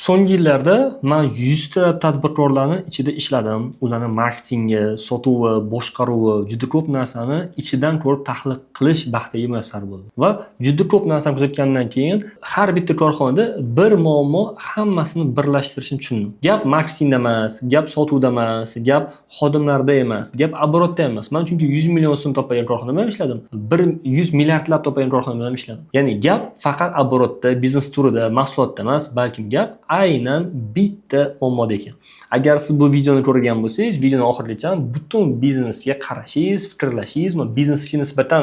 So'nggi yillarda men 100 ta tadbirkorlarning ichida ishladim. Ularning marketingi, sotuvi, boshqaruvi, juda ko'p narsani ichidan ko'rib tahlil qilish baxtiga muyassar bo'ldim. Va juda ko'p narsani kuzatgandan keyin har bitta korxonada bir muammo hammasini birlashtirishni tushundim. Gap marketingda emas, gap sotuvda emas, gap xodimlarda emas, gap oborotda emas. Men chunki 100 million so'm topgan korxonada ham ishladim. 100 milliardlab topgan korxonada ham ishladim. Ya'ni gap faqat oborotda, biznes turida, mahsulotda emas, balkim gap aynan bitta muammoda ekan. Agar siz bu videoni ko'rgan bo'lsangiz, videoni oxirigacha butun biznesga qarashingiz, fikrlashingiz va biznesga nisbatan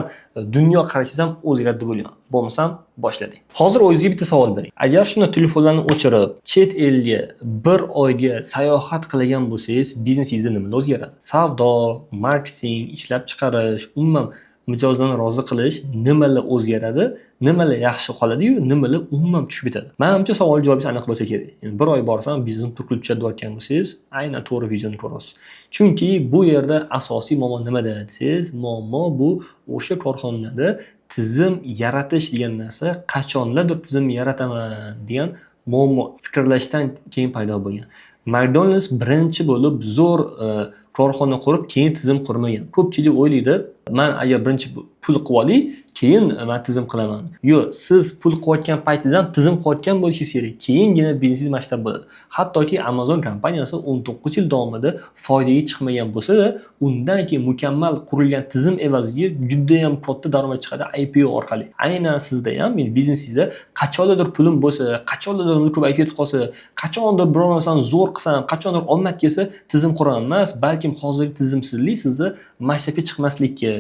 dunyo qarashingiz ham o'zgaradi bo'lyapti. Bo'lmasam boshladik. Hozir o'zingizga bitta savol bering. Agar shuni telefonlarni o'chirib, chet elga bir oyga sayohat qilgan bo'lsangiz, biznesingizda nima o'zgaradi? Savdo, marketing, ishlab chiqarish, umuman mijozlarni rozi qilish nimalar o'zgaradi, nimalar yaxshi qoladi-yu, nimalar umuman tushib ketadi. Menimcha savol javobi aniq bo'lsa kerak. Ya'ni bir oy borsam biznes turib tushayotgan bo'lsangiz, aynan to'g'ri videoni ko'rasiz. Chunki bu yerda asosiy muammo nimada desangiz, muammo bu o'sha korxonalarda tizim yaratish degan narsa, qachonlardir tizim yarataman degan muammo fikrlashdan keyin paydo bo'lgan. McDonald's birinchi bo'lib zo'r korxona qurib, keyin tizim qurmagan. Ko'pchilik o'ylaydi, men agar birinchi pul qilib olay, keyin men tizim qilaman. Yo'q, siz pul qilayotgan paytingizda ham tizim qilayotgan bo'lishingiz kerak. Keyingina biznesingiz masshtab bo'ladi. Hattoki Amazon kompaniyasi 19 yil davomida foydaga chiqmagan bo'lsa-da, undan keyin mukammal qurilgan tizim evaziga juda ham katta daromad chiqadi IPO orqali. Aynan sizda ham, biznesingizda qachondir pulim bo'lsa, qachondir ko'p IPO yetib qolsa, qachondir biror narsani zo'r qilsam, qachondir omad kelsa, tizim quraman emas, balkim hozirgi tizimsizlik sizni masshtabga chiqmaslikka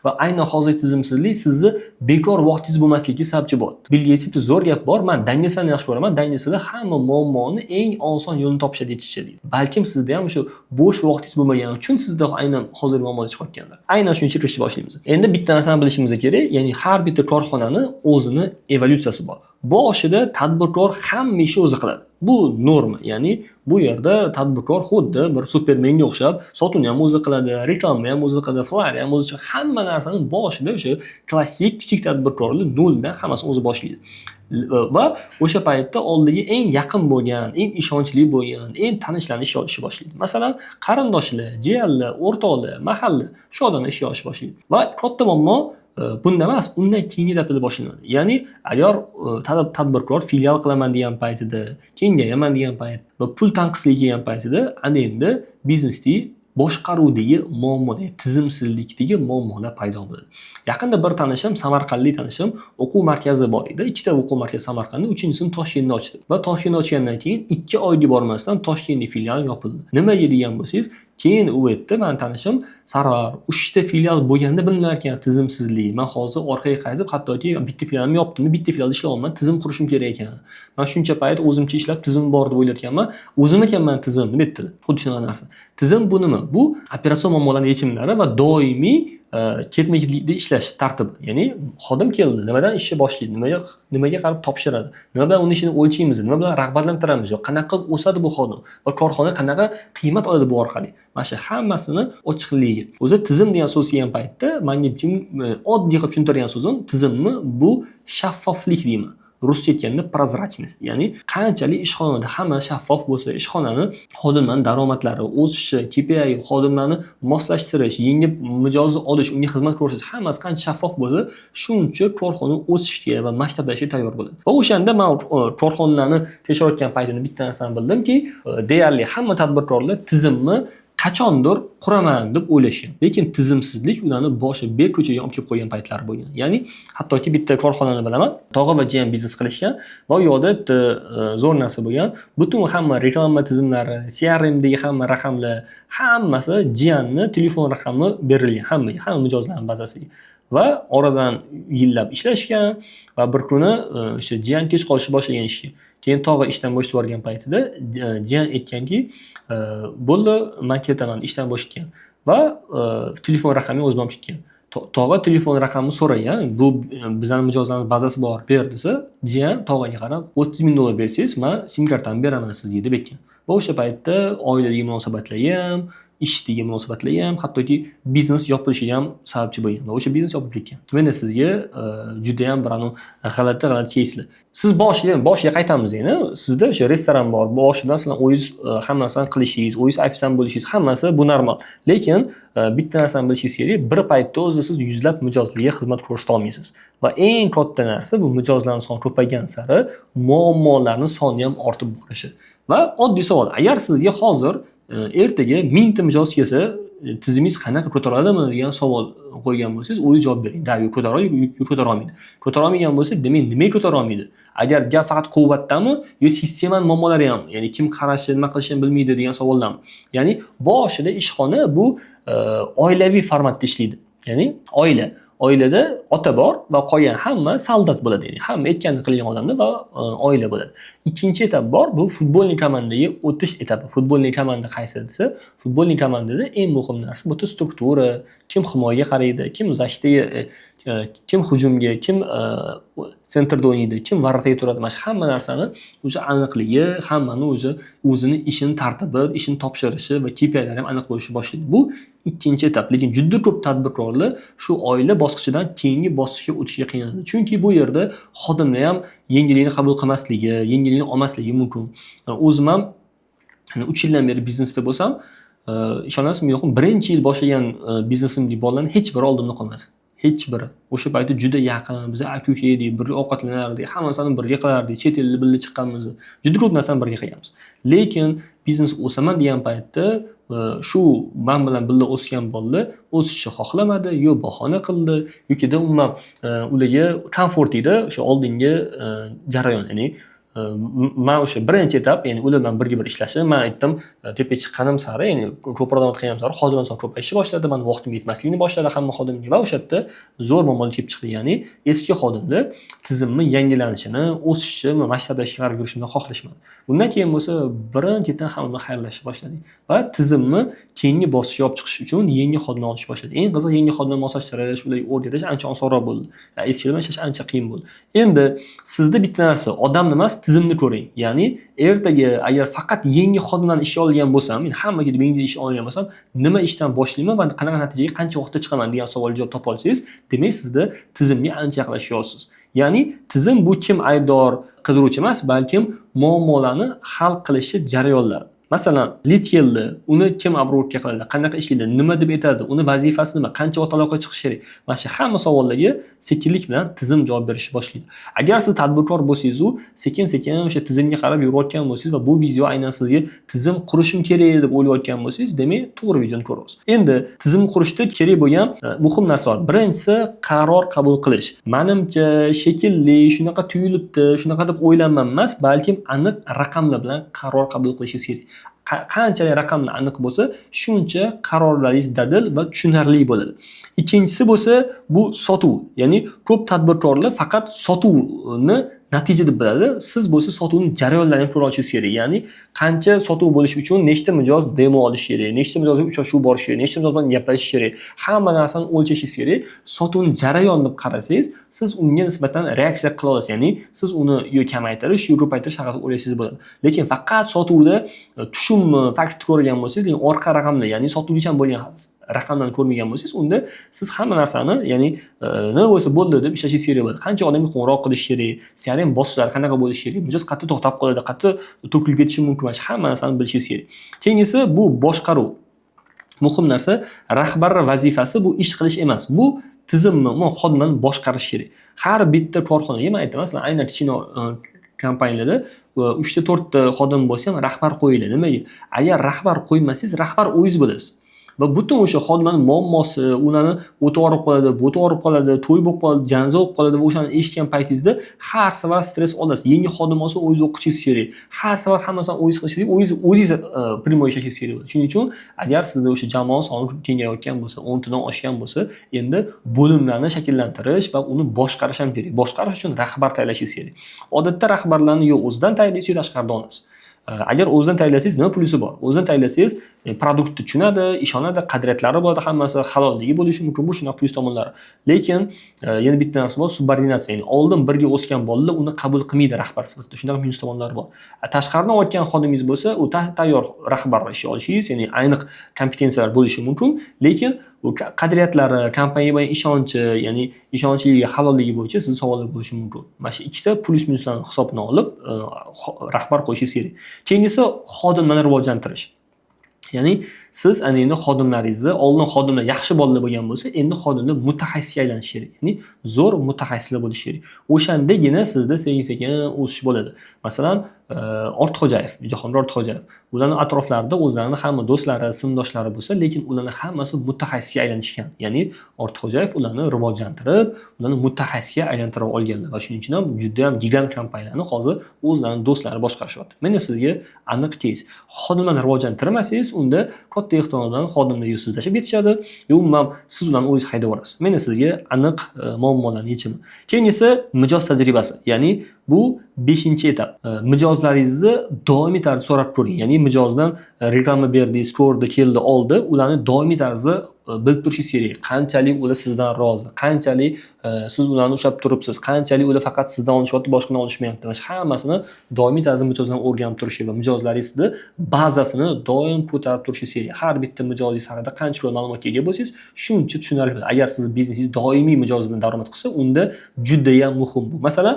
va aynan hozirgi tizimsizlik sizni bekor vaqtingiz bo'lmasligiga sababchi bo'ladi. Bill Gatesning bitta zo'r gap bor. Men dangasani yaxshi ko'raman. Dangasada hamma muammoni eng oson yo'lini topishadi deydi. Balkim sizda ham shu bo'sh vaqtingiz bo'lmagani uchun sizda aynan hozir muammolar chiqayotgandir. Aynan shuni tushunishni boshlaymiz. Endi bitta narsani bilishimiz kerak, ya'ni har bitta korxonani o'zini evolyutsiyasi bor. Boshida tadbirkor hamma ishni o'zi qiladi. Bu norma, ya'ni bu yerda tadbirkor xuddi bir supermenga o'xshab, sotuvni ham o'zi qiladi, reklamani ham o'zi qiladi, flyer ham o'zi, hamma narsani boshida o'sha klassik kichik tadbirkorlar noldan hammasini o'zi boshlaydi. Va o'sha paytda oldiga eng yaqin bo'lgan, eng ishonchli bo'lgan, eng tanishlarni ish olishni boshlaydi. Masalan, qarindoshlar, jiyanlar, o'rtoqlar, mahalla shu odamlar ish olishni boshlaydi. Va katta muammo bunda emas, undan keyingi etapda boshlanadi. Ya'ni agar tadbirkor filial qilaman degan paytida, kengayaman degan payt va pul tanqisligi kelgan paytida, ana endi biznesdagi boshqaruvdagi muammolar, tizimsizlikdagi muammolar paydo bo'ladi. Yaqinda bir tanishim, samarqandlik tanishim, o'quv markazi bor edi. Ikkita o'quv markazi Samarqandda, uchinchisini Toshkentda ochdi. Va Toshkentda ochgandan keyin 2 oyga bormasdan Toshkentning filiali yopildi. Nimaga degan bo'lsangiz, keyin u yerda men tanishim, Sarvar 3 ta filial bo'lganda bilinarkan tizimsizlik. Men hozir orqaga qaytib, hattoki bitta filialni yopdim, bitta filialda ishlayapman, tizim qurishim kerak ekan. Men shuncha payt o'zimcha ishlab tizim bor deb o'ylarkanman, o'zim ekanman tizim deb aytdi. Xuddi shunaqa narsa. Tizim bu nima? Bu operatsion muammolarning yechimlari va doimiy ketma-ketlikda ishlash tartibi. Ya'ni xodim keldi, nimadan ishni boshlaydi, nimaga qarab topshiradi, nima bilan uning ishini o'lchaymiz, nima bilan rag'batlantiramiz, yo'q qanaqa o'sadi bu xodim va korxona qanaqa qiymat oladi bu orqali. Mana shu hammasini ochiqligi. O'zi tizim degan so'z kelgan paytda menga oddiy qilib tushuntirgan so'zim, tizimni bu shaffoflik deyman. Ruscha aytganda prozrachность, ya'ni qanchalik ishxonada hamma shaffof bo'lsa, ishxonani xodimlarning daromadlari o'sishi, KPI, xodimlarni moslashtirish, yangi mijozni olish, unga xizmat ko'rsatish, hammasi qancha shaffof bo'lsa, shuncha korxona o'sishga va masshtablashga tayyor bo'ladi. Va o'shanda men korxonalarni tekshirayotgan paytimda bitta narsani bildimki, deyarli hamma tadbirkorlar tizimni qachondir quraman deb o'ylashgan. Lekin tizimsizlik ularni boshi ber ko'chaga olib kelib qo'ygan paytlari bo'lgan. Ya'ni hattoki bitta korxonani bilaman, tog'a va jiyan biznes qilishgan va u yoqda bitta zo'r narsa bo'lgan. Butun hamma reklama tizimlari, CRMdagi hamma raqamlar, hammasi jiyanni telefon raqami berilgan hamma mijozlarning bazasiga. Va oradan yillab ishlashgan va bir kuni o'sha jiyan kech qolishni boshlagan ishga. Keyin tog'a ishdan bo'shab yuborgan paytida jiyan aytganki, bo'ldi, men ketaman, ishdan bo'shatgan va telefon raqamini o'zim olib ketgan. Tog'a telefon raqamini so'ragan, bu bizning mijozlarimiz bazasi bor, ber desa, jiyan tog'aga qarab, 30 ming dollar bersangiz, men sim kartamni beraman sizga deb aytgan. Va o'sha paytda oiladagi munosabatlar ham, ish degan munosabatlar ham, hattoki biznes yopilishiga ham sababchi bo'lgan va o'sha biznes yopilib ketgan. Menda sizga juda ham bir g'alati keyslar. Siz boshiga qaytamiz endi. Sizda o'sha restoran bor. Boshidan sizlar o'zingiz hamma narsani qilishingiz, o'zingiz ofitsiant bo'lishingiz, hammasi bu normal. Lekin bitta narsani bilishingiz kerak, bir paytda o'zi siz yuzlab mijozlarga xizmat ko'rsata olmaysiz. Va eng katta narsa bu mijozlarning soni ko'paygan sari muammolarning soni ham ortib borishi. Va oddiy savol, agar sizga hozir ertaga 1000 ta mijoz kelsa, tizimingiz qanaqa ko'taradimi degan savol qo'ygan bo'lsangiz, o'zingiz javob bering. Da, yo'q ko'tara olmaydi. Ko'tara olmagan bo'lsa, demak nimaga ko'tara olmaydi? Agar gap faqat quvvatdami, yo sistemaning muammolari ham, ya'ni kim qarashi, nima qilishini bilmaydi degan savollarmi? Ya'ni boshida ishxona bu oilaviy formatda ishlaydi. Ya'ni oilada ota bor va qolgan hamma soldat bo'ladi. Ya'ni hamma aytganini qilgan odamlar va oila bo'ladi. Ikkinchi etap bor, bu futbolning komandaga o'tish etapi. Futbolning komanda qaysi desa, futbolning komandada eng muhim narsa bu struktura, kim himoyaga qaraydi, kim zashtaga, kim hujumga, kim sentrda o'ynaydi, kim varataga turadi. Mana shu hamma narsani o'sha aniqligi, hammani o'zini ishini tartibi, ishini topshirishi va KPI'lari ham aniq bo'lishi boshlaydi. Bu ikkinchi etap. Lekin juda ko'p tadbirkorlar shu oila bosqichidan keyingi bosqichga o'tishga qiynaladi. Chunki bu yerda xodimlar ham yengillikni qabul qilmasligi, yengillikni olmasligi mumkin. O'zim ham 3 yildan beri biznesda bo'lsam, ishonasizmi yo'qmi, birinchi yil boshlagan biznesimdagi bolalarning hech biri oldimda qolmadi. Hech biri. O'sha paytda juda yaqin, biz aka-uka edik, birga ovqatlanardik, hammasini birga qilardik, chet elda birga chiqqanmiz. Juda ko'p narsani birga qilganmiz. Lekin biznes o'saman degan paytda shu men bilan birga o'sgan bolalar o'sishni xohlamadi, yo bahona qildi, yoki umuman ularga komfort edi o'sha oldingi jarayon. Ya'ni men o'sha birinchi etap, ya'ni ular bilan birga ishlashim, men aytdim, tepaga chiqqanim sari, ya'ni ko'proq davom etganim sari xodimlar soni ko'payishni boshladi, men vaqtim yetmasligini boshladi hamma xodimga va o'sha yerda zo'r muammolar kelib chiqdi. Ya'ni eski xodimlar tizimni yangilanishini, o'sishini, maktablarga qarab yurishini xohlashmadi. Bundan keyin bo'lsa birinchidan hamma xayrlashishni boshladik va tizimni keyingi bosqichga olib chiqish uchun yangi xodimlar olishni boshladik. Eng qiziq, yangi xodimlar moslashtirish, ularga o'rgatish ancha osonroq bo'ldi. Eskilar ishlash ancha qiyin bo'ldi. Endi sizda bitta narsa, odamni emas, tizimni ko'ring. Ya'ni ertaga agar faqat yangi xodimlarni ishga olgan bo'lsam, men hammaga menga ish olgan bo'lsam, nima ishdan boshlayman va qanaqa natijaga qancha vaqtda chiqaman degan savolga javob topa olsangiz, demak sizda tizimga ancha yaqinlashyapsiz. Ya'ni tizim bu kim aybdor qidiruvchi emas, balkim muammolarni hal qilishi jarayonlari. Masalan, lead keldi, uni kim obro'tga qiladi, qanaqa ishlaydi, nima deb aytadi, uni vazifasi nima, qancha vaqt aloqaga chiqish kerak. Mana shu hamma savollarga sekinlik bilan tizim javob berishni boshlaydi. Agar siz tadbirkor bo'lsangiz, sekin-sekin o'sha tizimga qarab yurayotgan bo'lsangiz va bu video aynan sizga tizim qurishim kerak deb o'ylayotgan bo'lsangiz, demak, to'g'ri videoni ko'rasiz. Endi tizim qurishda kerak bo'lgan muhim narsa bor. Birinchisi qaror qabul qilish. Menimcha, shekilli, shunaqa tuyulibdi, shunaqa deb o'ylanmam emas, balkim aniq raqamlar bilan qaror qabul qilishingiz kerak. Qanchalik raqamlar aniq bo'lsa, shuncha qarorlaringiz dadil va tushunarli bo'ladi. Ikkinchisi bo'lsa, bu sotuv. Ya'ni ko'p tadbirkorlar faqat sotuvni natija deb biladi. Siz bo'lsa sotuvning jarayonlarini ko'ra olishingiz kerak. Ya'ni qancha sotuv bo'lish uchun nechta mijoz demo olish kerak, nechta mijozga uchrashuv borish kerak, nechta mijoz bilan gaplashish kerak. Hamma narsani o'lchashingiz kerak. Sotuvning jarayoni deb qarasangiz, siz unga nisbatan reaksiya qila olasiz. Ya'ni siz uni yo kamaytirish, yo ko'paytirish haqida o'ylaysiz bo'ladi. Lekin faqat sotuvda tushumni fakt ko'rgan bo'lsangiz, lekin orqa raqamlar, ya'ni sotuvchidan bo'lgan raqamlarni ko'rmagan bo'lsangiz, unda siz hamma narsani, ya'ni nima bo'lsa bo'ldi deb ishlashingiz kerak bo'ladi. Qancha odamga qo'ng'iroq qilish kerak, CRM bosqichlari qanaqa bo'lishi kerak, mijoz qattiq to'xtab qoladi, qattiq to'kilib ketishi mumkin, hamma narsani bilishingiz kerak. Keyingisi bu boshqaruv. Muhim narsa, rahbarlar vazifasi bu ish qilish emas. Bu tizimni, xodimlarni boshqarish kerak. Har bitta korxonaga, men aytaman, masalan, aynan kichkina kompaniyalarda 3 ta 4 ta xodim bo'lsa ham rahbar qo'yiladi. Nimaga? Agar rahbar qo'ymasangiz, rahbar o'zingiz bo'lasiz. Va butun o'sha xodimlarning muammosi, ularni o'tib orib qoladi, bo'tib orib qoladi, to'y bo'lib qoladi, janza bo'lib qoladi va o'shani eshitgan paytingizda har safar stress olasiz. Yangi xodim olsa o'zingiz o'qishingiz kerak. Har safar hammasini o'zingiz qilishingiz kerak, o'zingiz primoy ishlashingiz kerak bo'ladi. Shuning uchun agar sizda o'sha jamoa soni kengayotgan bo'lsa, 10 tadan oshgan bo'lsa, endi bo'limlarni shakllantirish va uni boshqarish ham kerak. Boshqarish uchun rahbar tayinlashingiz kerak. Odatda rahbarlarni yo o'zidan tayinlaysiz, yo tashqaridan olasiz. Agar o'zidan tayyorlasangiz nima plyusi bor? O'zidan tayyorlasangiz produktni tushunadi, ishonadi, qadriyatlari bor, hammasi halolligi bo'lishi mumkin. Bu shunaqa plyus tomonlari. Lekin yana bitta narsa bor, subordinatsiya. Ya'ni oldin birga o'sgan bolalar uni qabul qilmaydi rahbar sifatida. Shunaqa minus tomonlari bor. Tashqaridan olayotgan xodimingiz bo'lsa, u tayyor rahbar ish olishingiz, ya'ni aniq kompetensiyalar bo'lishi mumkin, lekin u qadriyatlari, kompaniyaga bo'lgan ishonchi, ya'ni ishonchliligi, halolligi bo'yicha sizning savollar bo'lishi mumkin. Mana shu ikkita plyus-minuslarni hisobini olib, rahbar qo'yishingiz kerak. Keyingisi xodimlarni rivojlantirish. Ya'ni siz ana endi xodimlaringizni, oldin xodimlar yaxshi bolalar bo'lgan bo'lsa, endi xodimlar mutaxassisga aylanishi kerak. Ya'ni zo'r mutaxassislar bo'lishi kerak. O'shandagina sizda sekin-sekin o'sish bo'ladi. Masalan, Ortiqxo'jayev, Jahongir Ortiqxo'jayev. Ularning atroflarida o'zlarining hamma do'stlari, sinfdoshlari bo'lsa, lekin ularning hammasi mutaxassisga aylanishgan. Ya'ni Ortiqxo'jayev ularni rivojlantirib, ularni mutaxassisga aylantirib olganlar va shuning uchun ham juda ham gigant kompaniyalarni hozir o'zlarining do'stlari boshqarishyapti. Mana sizga aniq keys. Xodimlarni rivojlantirmasangiz, unda katta ehtimol bilan xodimlar sizlashib ketishadi, umuman siz ularni o'zingiz haydab yuborasiz. Mana sizga aniq muammolarning yechimi. Keyingisi mijoz tajribasi. Ya'ni bu 5-etap. Mijozlaringizni doimiy tarzda so'rab ko'ring. Ya'ni mijozdan reklama berdingiz, ko'rdi, keldi, oldi, ularni doimiy tarzda bilib turishingiz kerak. Qanchalik ular sizdan rozi, qanchalik siz ularni ushlab turibsiz, qanchalik ular faqat sizdan olishyapti, boshqadan olishmayapti. Mana shu hammasini doimiy tarzda mijozdan o'rganib turish va mijozlaringizni bazasini doim ko'tarib turishingiz kerak. Har bitta mijozingiz haqida qancha ko'p ma'lumotga ega bo'lsangiz, shuncha tushunarli bo'ladi. Agar siz biznesingiz doimiy mijozdan daromad qilsa, unda juda ham muhim bu. Masalan,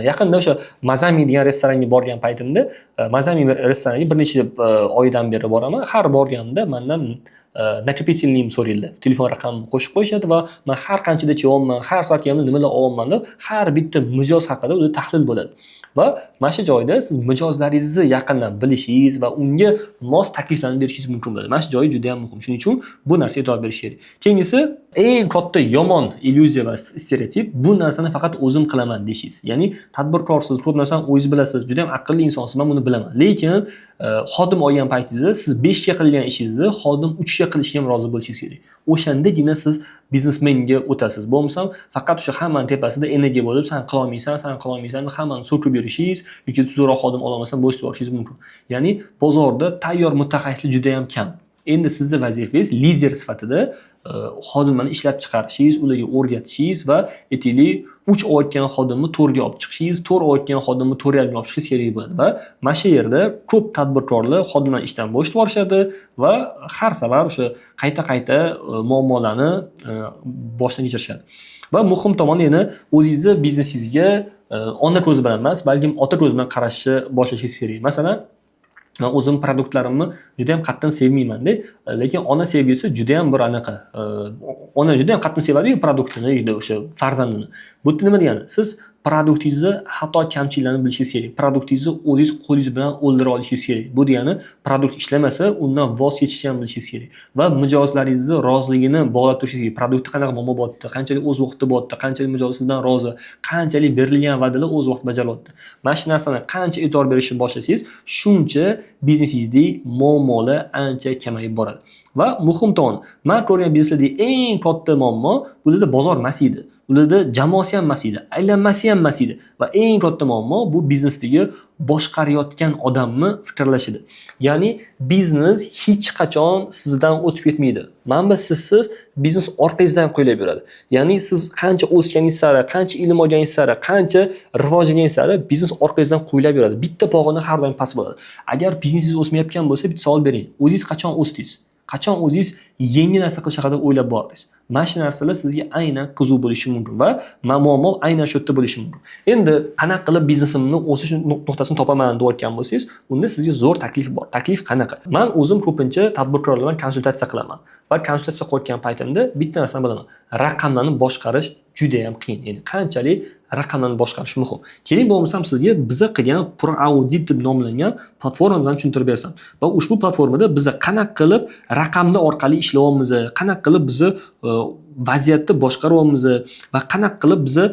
yaqinda o'sha Mazami degan restoranga borgan paytimda, Mazami restoraniga bir necha oydan beri boraman. Har borganimda mendan nakopительnim so'raydi. Telefon raqamimni qo'shib qo'yishadi va men har qanchada kelyapman, har soat kelyapman, nimalar olyapman deb har bitta mijoz haqida o'zi tahlil bo'ladi. Va mana shu joyda siz mijozlaringizni yaqindan bilishingiz va unga mos takliflarni berishingiz mumkin bo'ladi. Mana shu joyi juda ham muhim. Shuning uchun bu narsaga e'tibor berish kerak. Keyingisi eng katta yomon illyuziya va stereotip, bu narsani faqat o'zim qilaman deyishingiz. Ya'ni tadbirkorsiz, ko'p narsani o'zingiz bilasiz, juda ham aqlli insonsiz, men buni bilaman. Lekin xodim olgan paytingizda siz 5 ga qilgan ishingizni xodim 3 ga qilishga ham rozi bo'lishingiz kerak. O'shandagina siz biznesmenga o'tasiz. Bo'lmasam faqat o'sha hammaning tepasida energiya bo'lib, sen qila olmaysan, hammani so'kib yurishingiz yoki zo'roq xodim ola olmasan bo'sh yuborishingiz mumkin. Ya'ni bozorda tayyor mutaxassislar juda ham kam. Endi sizning vazifangiz lider sifatida xodimlarni ishlab chiqarishingiz, ularga o'rgatishingiz va aytaylik 3 oy o'tgan xodimni 4 ga olib chiqishingiz, 4 oy o'tgan xodimni 4,5 ga olib chiqishingiz kerak bo'ladi va mana shu yerda ko'p tadbirkorlar xodimlarni ishdan bo'sh yuborishadi va har safar o'sha qayta muammolarni boshdan kechirishadi. Va muhim tomoni yana o'zingizni biznesingizga ona ko'zi bilan emas, balkim ota ko'zi bilan qarashni boshlashingiz kerak. Masalan, men o'zim produktlarimni juda ham qattiq sevmayman-da, lekin ona sevgisi juda ham bir anaqa. Ona juda ham qattiq sevadi-yu produktini, o'sha farzandini. Bu nima degani? Siz produktingizni xato kamchiliklarni bilishingiz kerak. Produktingizni o'zingiz qo'lingiz bilan o'ldira olishingiz kerak. Bu degani produkt ishlamasa, undan voz kechishni ham bilishingiz kerak. Va mijozlaringizni roziligini bog'lab turishingiz kerak. Produktda qanaqa muammo bo'lyapti, qanchalik o'z vaqtida bo'lyapti, qanchalik mijoz sizdan rozi, qanchalik berilgan va'dalar o'z vaqtida bajaryapti. Mana shu narsani qancha e'tibor berishni boshlasangiz, shuncha biznesingizdagi muammolar ancha kamayib boradi. Va muhim tomoni, men ko'rgan bizneslardagi eng katta muammo bularda bozor emas edi. Ularda jamoasi ham emas edi, aylanmasi ham emas edi va eng katta muammo bu biznesdagi boshqarayotgan odamni fikrlashida. Ya'ni biznes hech qachon sizdan o'tib ketmaydi. Mana sizsiz biznes orqangizdan qo'ylab yuradi. Ya'ni siz qancha o'sganingiz sari, qancha ilm olganingiz sari, qancha rivojlanganingiz sari biznes orqangizdan qo'ylab yuradi. Bitta pog'ona har doim past bo'ladi. Agar biznesingiz o'smayotgan bo'lsa, bitta savol bering. O'zingiz qachon o'sdingiz? Qachon o'zingiz yangi narsa qilish haqida o'ylab bordingiz? Mana shu narsalar sizga aynan qiziq bo'lishi mumkin va muammo aynan shu yerda bo'lishi mumkin. Endi qanaqa qilib biznesimni o'sish nuqtasini topaman deb aytgan bo'lsangiz, unda sizga zo'r taklif bor. Taklif qanaqa? Men o'zim ko'pincha tadbirkorlar bilan konsultatsiya qilaman. Va konsultatsiya qilayotgan paytimda bitta narsani bilaman. Raqamlarni boshqarish juda ham qiyin. Ya'ni qanchalik raqamlarni boshqarish muhim. Keling bo'lmasam sizga biza qilgan ProAudit deb nomlangan platformadan tushuntirib bersam. Va ushbu platformada biza qanaqa qilib raqamlar orqali ishlayapmiz, qanaqa qilib bizni vaziyatni boshqaryapmiz va qanaqa qilib biza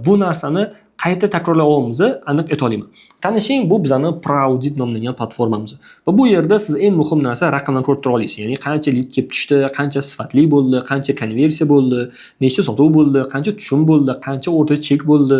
bu narsani qayta takrorlayapmiz aniq ayta olaman. Tanishing, bu bizning ProAudit nomlangan platformamiz. Va bu yerda siz eng muhim narsa raqamlarni ko'rib tura olasiz. Ya'ni qancha lead kelib tushdi, qancha sifatli bo'ldi, qancha konversiya bo'ldi, nechta sotuv bo'ldi, qancha tushum bo'ldi, qancha o'rta chek bo'ldi.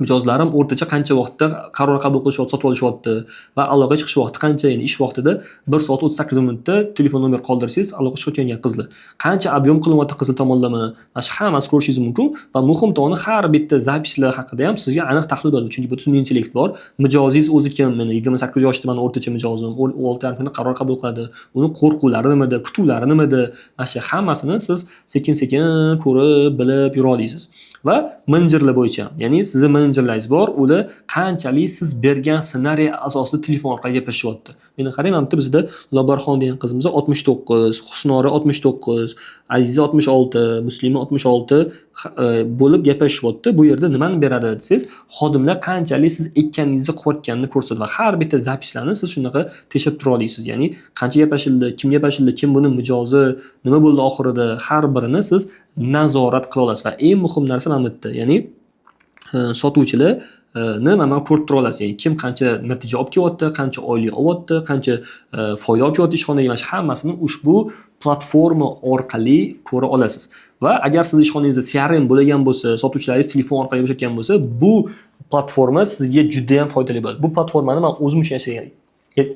mijozlarim o'rtacha qancha vaqtda qaror qabul qilishyapti, sotib olishyapti va aloqaga chiqish vaqti qancha, ya'ni ish vaqtida 1 soat 38 minutda telefon nomer qoldirsangiz aloqa chiqayotgan qizlar. Qancha ob'yom qilinyapti qizil tomonlama, mana shu hammasi ko'rishingiz mumkin va muhim tomoni har bitta zapislar haqida ham sizga aniq tahlil bo'ladi. Chunki bu sun'iy intellekt bor. Mijozingiz o'zi kim? Meni 28 yoshdaman, o'rtacha mijozim, 6 yarim kunda qaror qabul qiladi. Uni qo'rquvlari nimada, kutuvlari nimada? Mana shu hammasini siz sekin-sekin ko'rib, bilib yura olasiz. Va menejerlar bo'yicha, ya'ni sizni menejerlaringiz bor, ular qanchalik siz bergan ssenariy asosida telefon orqali gaplashyapti. Meni qarang, mana bizda Lobarxon degan qizimiz 69, Husnora 69, Aziza 66, Muslima 66 bo'lib gaplashyapti. Bu yerda nimani beradi desangiz, xodimlar qanchalik siz ekkaningizni qilayotganini ko'rsatadi va har bitta zapislarni siz shunaqa tekshirib tura olasiz. Ya'ni qancha gaplashildi, kim gaplashildi, kim buni mijozi, nima bo'ldi oxirida, har birini siz nazorat qila olasiz va eng muhim narsa mana bu yerda, ya'ni sotuvchilar nima ko'rib tura olasiz. Ya'ni kim qancha natija olib kelyapti, qancha oylik olyapti, qancha foyda olib kelyapti ishxonaga, mana shu hammasini ushbu platforma orqali ko'ra olasiz. Va agar siz ishxonangizda CRM bo'lgan bo'lsa, sotuvchilaringiz telefon orqali gaplashayotgan bo'lsa, bu platforma sizga juda ham foydali bo'ladi. Bu platformani men o'zim uchun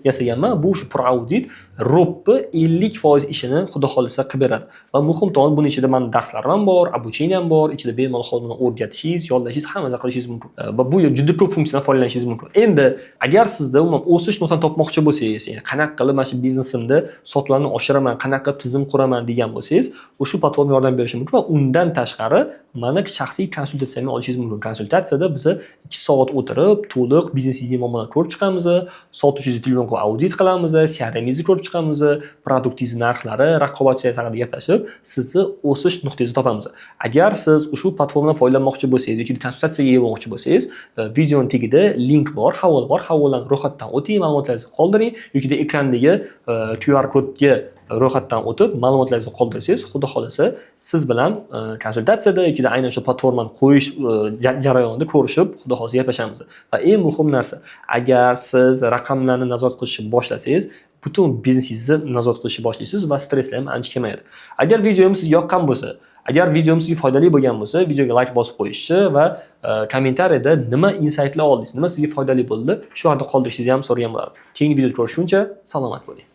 yasaganman. Bu shu ProAudit robbi 50% ishini xudo xolisa qilib beradi. Va muhim tomoni buning ichida men darslarim ham bor, обучение ham bor, ichida bemalol xodimni o'rgatishingiz, yollashingiz, hamma narsa qilishingiz mumkin. Va bu juda ko'p funksiyadan foydalanishingiz mumkin. Endi agar sizda umuman o'sish nuqtani topmoqchi bo'lsangiz, ya'ni qanaqa qilib mana shu biznesimda sotuvlarni oshiraman, qanaqa qilib tizim quraman degan bo'lsangiz, o'sha platforma yordam berishi mumkin va undan tashqari mana shaxsiy konsultatsiyani olishingiz mumkin. Konsultatsiyada biz 2 soat o'tirib, to'liq biznesingizdagi muammolarni ko'rib chiqamiz, sotuvchingizni telefon qilib audit qilamiz, CRM'ingizni ko'rib chiqamiz, produktingiz narxlari, raqobatchilar haqida gaplashib, sizni o'sish nuqtangizni topamiz. Agar siz ushbu platformadan foydalanmoqchi bo'lsangiz yoki konsultatsiyaga ega bo'lmoqchi bo'lsangiz, videoning tagida link bor, havola bor, havolani ro'yxatdan o'ting, ma'lumotlaringizni qoldiring yoki ekrandagi QR kodga ro'yxatdan o'tib ma'lumotlaringizni qoldirsangiz, xudo xolasa siz bilan konsultatsiyada yoki aynan shu platformani qo'yish jarayonida ko'rishib, xudo xolasa gaplashamiz. Va eng muhim narsa, agar siz raqamlarni nazorat qilishni boshlasangiz, butun biznesingizni nazorat qilishni boshlaysiz va stresslar ham ancha kamayadi. Agar videomiz sizga yoqqan bo'lsa, agar videomiz sizga foydali bo'lgan bo'lsa, videoga like bosib qo'yishni va kommentariyada nima insightlar oldingiz, nima sizga foydali bo'ldi, shu haqida qoldirishingizni ham so'ragan bo'lardim. Keyingi videoda ko'rishguncha salomat bo'ling.